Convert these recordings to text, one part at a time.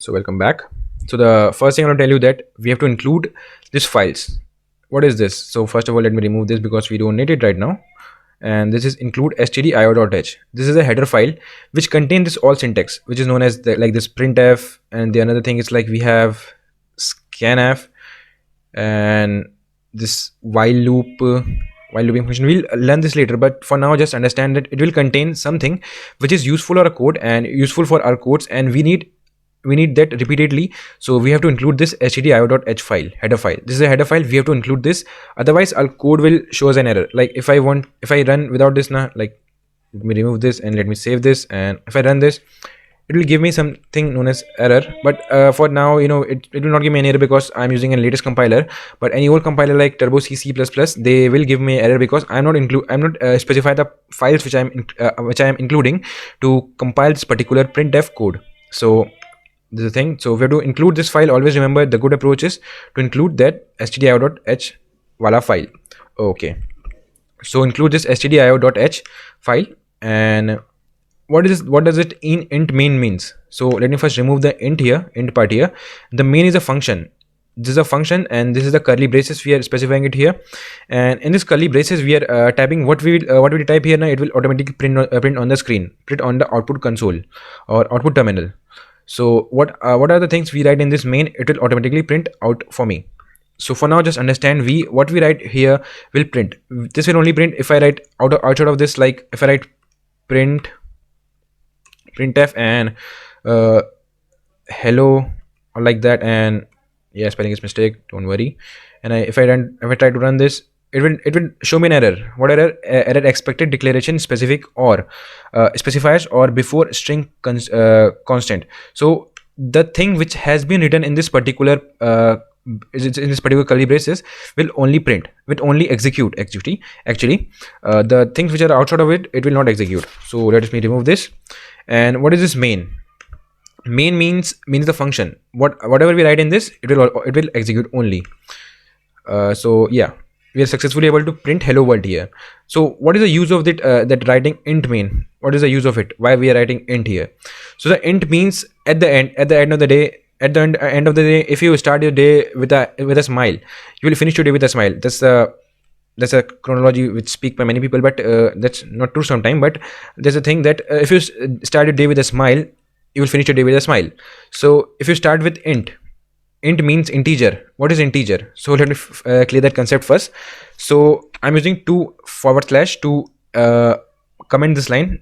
So welcome back. So the first thing I want to tell you that we have to include these files. What is this? So first of all, let me remove this because we don't need it right now. And this is include stdio.h. This is a header file which contains this all syntax, which is known as like this printf. And the another thing is like we have scanf and this while looping function. We'll learn this later, but for now just understand that it will contain something which is useful for our code and useful for our codes, and we need that repeatedly. So we have to include this stdio.h file, header file. This is a header file, we have to include this, otherwise our code will show us an error. Like if I run without this now, like let me remove this and let me save this, and if I run this, it will give me something known as error. But for now, it will not give me an error because I'm using a latest compiler. But any old compiler like turbo c c++, they will give me error because I'm not specify the files which I am including to compile this particular printf code. So this is the thing. So we have to include this file. Always remember, the good approach is to include that stdio.h wala file. Okay, so include this stdio.h file. And what does it in int main means? So let me first remove the int part here. The main is a function. This is a function, and this is the curly braces we are specifying it here. And in this curly braces we are typing what we type here. Now it will automatically print on the screen, print on the output console or output terminal. So what are the things we write in this main? It will automatically print out for me. So for now, just understand what we write here will print. This will only print if I write outside of this. Like if I write printf and hello or like that, and yeah, spelling is mistake, don't worry. And if I try to run this, it will show me an error. What error? Error expected declaration specific or specifiers or before string constant. So the thing which has been written in this particular in this particular curly braces will only print, will only execute. Actually, the things which are outside of it will not execute. So let me remove this. And what is this main? Main means the function. Whatever we write in this, it will execute only. So yeah, we are successfully able to print hello world here. So what is the use of that writing int main? What is the use of it? Why we are writing int here? So the int means at the end of the day, end of the day, if you start your day with a smile, you will finish your day with a smile. That's a chronology which speak by many people, but that's not true sometimes. But there's a thing that if you start your day with a smile, you will finish your day with a smile. So if you start with int means integer. What is integer? So let me clear that concept first. So I'm using 2 forward slash to comment this line.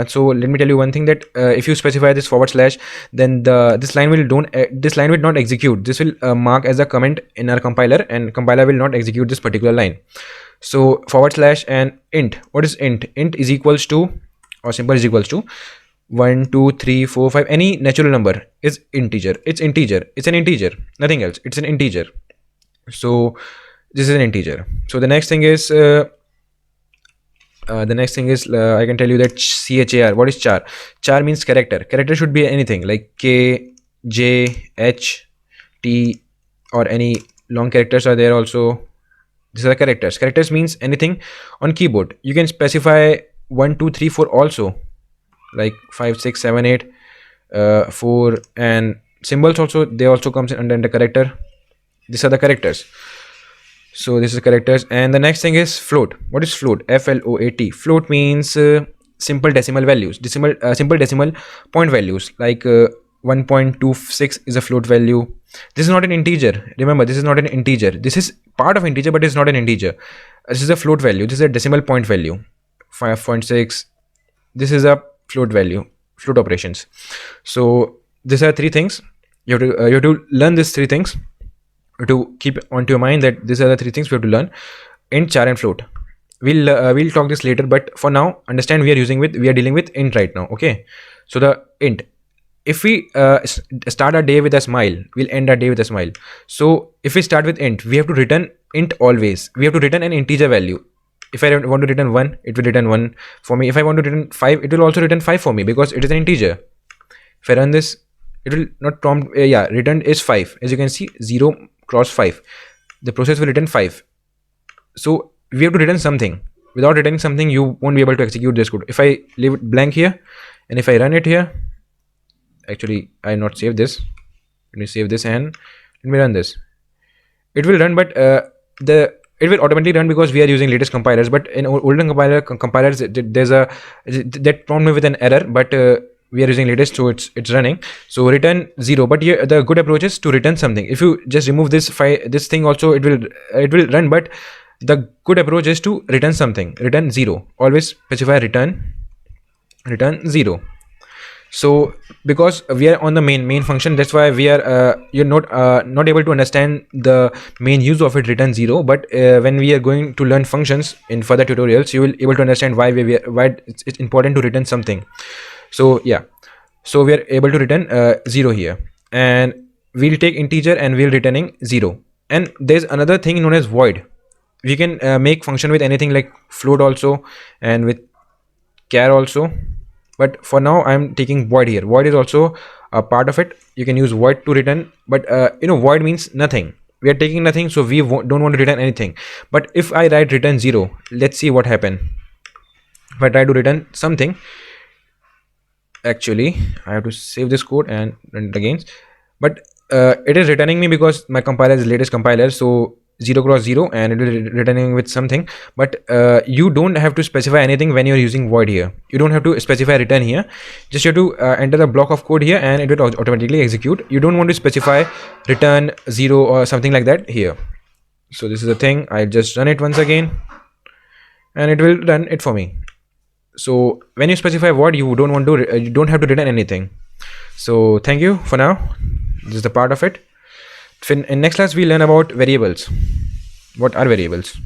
So let me tell you one thing, that if you specify this forward slash, then this line will not execute. This will mark as a comment in our compiler, and compiler will not execute this particular line. So forward slash and int. What is int? Int is equals to, or symbol is equals to 1 2 3 4 5. Any natural number is integer. It's an integer, nothing else. It's an integer. So this is an integer. So the next thing is I can tell you that char. What is char? Char means character. Character should be anything like k, j, h, t, or any long characters are there also. These are the characters. Characters means anything on keyboard. You can specify 1 2 3 4 also, like 5 6 7 8 4. And symbols also, they also comes under the character. These are the characters. So this is characters. And the next thing is float. What is float? float. Float means simple decimal values, simple decimal point values, like 1.26 is a float value. This is not an integer. Remember, this is not an integer. This is part of integer, but it's not an integer. This is a float value. This is a decimal point value. 5.6. This is a float value, float operations. So these are three things. You have to learn these three things, to keep onto your mind that these are the three things we have to learn: int, char, and float. We'll talk this later, but for now, understand we are dealing with int right now. Okay, so the int. If we start our day with a smile, we'll end our day with a smile. So if we start with int, we have to return int always. We have to return an integer value. If I want to return 1, it will return 1 for me. If I want to return 5, it will also return 5 for me because it is an integer. If I run this, it will not prompt. Returned is 5. As you can see, 0 cross 5. The process will return 5. So we have to return something. Without returning something, you won't be able to execute this code. If I leave it blank here, and if I run it here, Actually, I not save this. Let me save this and let me run this. It will run, but the it will automatically run because we are using latest compilers. But in older compilers, there's a that prompt me with an error, but we are using latest, so it's running. So return 0. But here the good approach is to return something. If you just remove this file, this thing also, it will run, but the good approach is to return something. Return 0. Always specify return 0. So because we are on the main function, that's why we are you're not able to understand the main use of it, return 0. But when we are going to learn functions in further tutorials, you will able to understand why it's important to return something. So yeah, so we are able to return 0 here, and we'll take integer and we'll returning 0. And there's another thing known as void. We can make function with anything like float also, and with char also, but for now I'm taking void here. Void is also a part of it. You can use void to return, but void means nothing. We are taking nothing, so we don't want to return anything. But if I write return 0, let's see what happen. If I try to return something, actually I have to save this code and run it again. But it is returning me because my compiler is the latest compiler, so 0 cross 0, and it will returning with something. But you don't have to specify anything when you're using void here. You don't have to specify return here. Just you have to enter the block of code here, and it will automatically execute. You don't want to specify return 0 or something like that here. So this is the thing. I just run it once again, and it will run it for me. So when you specify void, you don't have to return anything. So thank you for now. This is the part of it. In next class we learn about variables. What are variables?